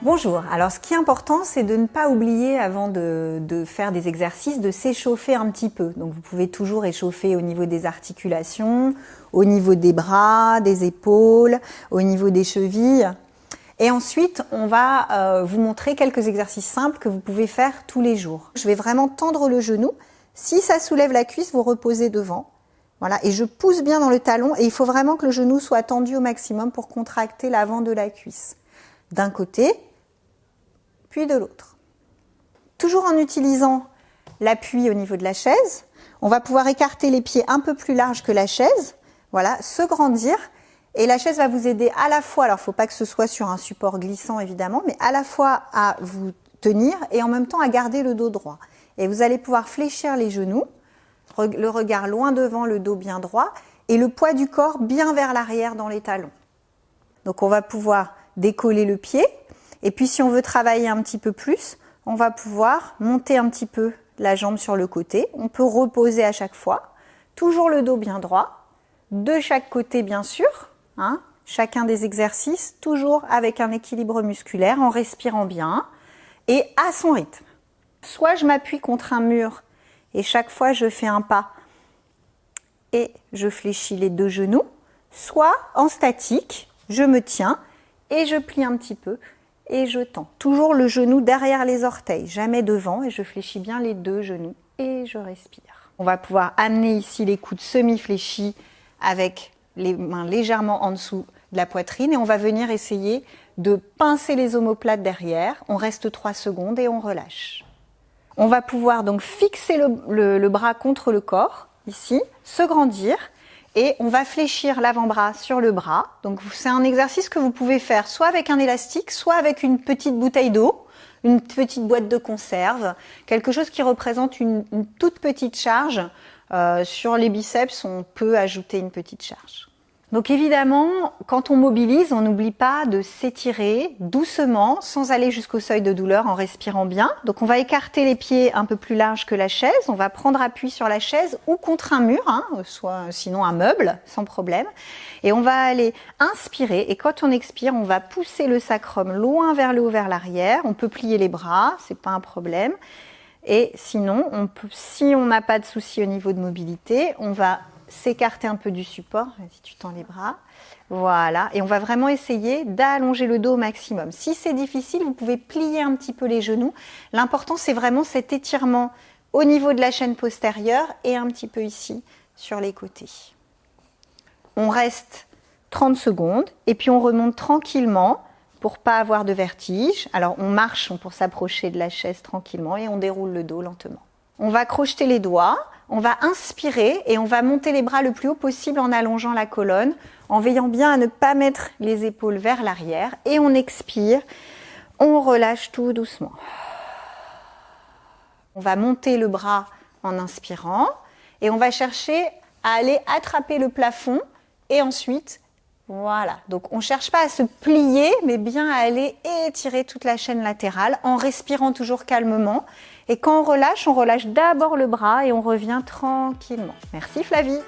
Bonjour, alors ce qui est important, c'est de ne pas oublier avant de faire des exercices, de s'échauffer un petit peu. Donc vous pouvez toujours échauffer au niveau des articulations, au niveau des bras, des épaules, au niveau des chevilles. Et ensuite, on va vous montrer quelques exercices simples que vous pouvez faire tous les jours. Je vais vraiment tendre le genou. Si ça soulève la cuisse, vous reposez devant. Voilà, et je pousse bien dans le talon et il faut vraiment que le genou soit tendu au maximum pour contracter l'avant de la cuisse. D'un côté, puis de l'autre. Toujours en utilisant l'appui au niveau de la chaise, on va pouvoir écarter les pieds un peu plus larges que la chaise, voilà, se grandir, et la chaise va vous aider à la fois, alors il ne faut pas que ce soit sur un support glissant évidemment, mais à la fois à vous tenir et en même temps à garder le dos droit. Et vous allez pouvoir fléchir les genoux, le regard loin devant, le dos bien droit, et le poids du corps bien vers l'arrière dans les talons. Donc on va pouvoir décoller le pied, et puis si on veut travailler un petit peu plus, on va pouvoir monter un petit peu la jambe sur le côté. On peut reposer à chaque fois, toujours le dos bien droit, de chaque côté bien sûr, hein, chacun des exercices, toujours avec un équilibre musculaire, en respirant bien, et à son rythme. Soit je m'appuie contre un mur, et chaque fois je fais un pas, et je fléchis les deux genoux, soit en statique, je me tiens, et je plie un petit peu, et je tends. Toujours le genou derrière les orteils, jamais devant, et je fléchis bien les deux genoux, et je respire. On va pouvoir amener ici les coudes semi-fléchis avec les mains légèrement en dessous de la poitrine, et on va venir essayer de pincer les omoplates derrière. On reste 3 secondes et on relâche. On va pouvoir donc fixer le bras contre le corps, ici, se grandir, et on va fléchir l'avant-bras sur le bras. Donc c'est un exercice que vous pouvez faire soit avec un élastique, soit avec une petite bouteille d'eau, une petite boîte de conserve, quelque chose qui représente une toute petite charge. Sur les biceps, on peut ajouter une petite charge. Donc évidemment, quand on mobilise, on n'oublie pas de s'étirer doucement, sans aller jusqu'au seuil de douleur, en respirant bien. Donc on va écarter les pieds un peu plus larges que la chaise, on va prendre appui sur la chaise ou contre un mur, hein, soit sinon un meuble, sans problème. Et on va aller inspirer, et quand on expire, on va pousser le sacrum loin vers le haut, vers l'arrière. On peut plier les bras, c'est pas un problème. Et sinon, si on n'a pas de souci au niveau de mobilité, on va s'écarter un peu du support. Vas-y, tu tends les bras. Voilà. Et on va vraiment essayer d'allonger le dos au maximum. Si c'est difficile, vous pouvez plier un petit peu les genoux. L'important, c'est vraiment cet étirement au niveau de la chaîne postérieure et un petit peu ici sur les côtés. On reste 30 secondes et puis on remonte tranquillement pour pas avoir de vertige. Alors, on marche pour s'approcher de la chaise tranquillement et on déroule le dos lentement. On va crocheter les doigts. On va inspirer et on va monter les bras le plus haut possible en allongeant la colonne, en veillant bien à ne pas mettre les épaules vers l'arrière. Et on expire, on relâche tout doucement. On va monter le bras en inspirant et on va chercher à aller attraper le plafond et ensuite, voilà. Donc on ne cherche pas à se plier, mais bien à aller étirer toute la chaîne latérale en respirant toujours calmement. Et quand on relâche d'abord le bras et on revient tranquillement. Merci Flavie.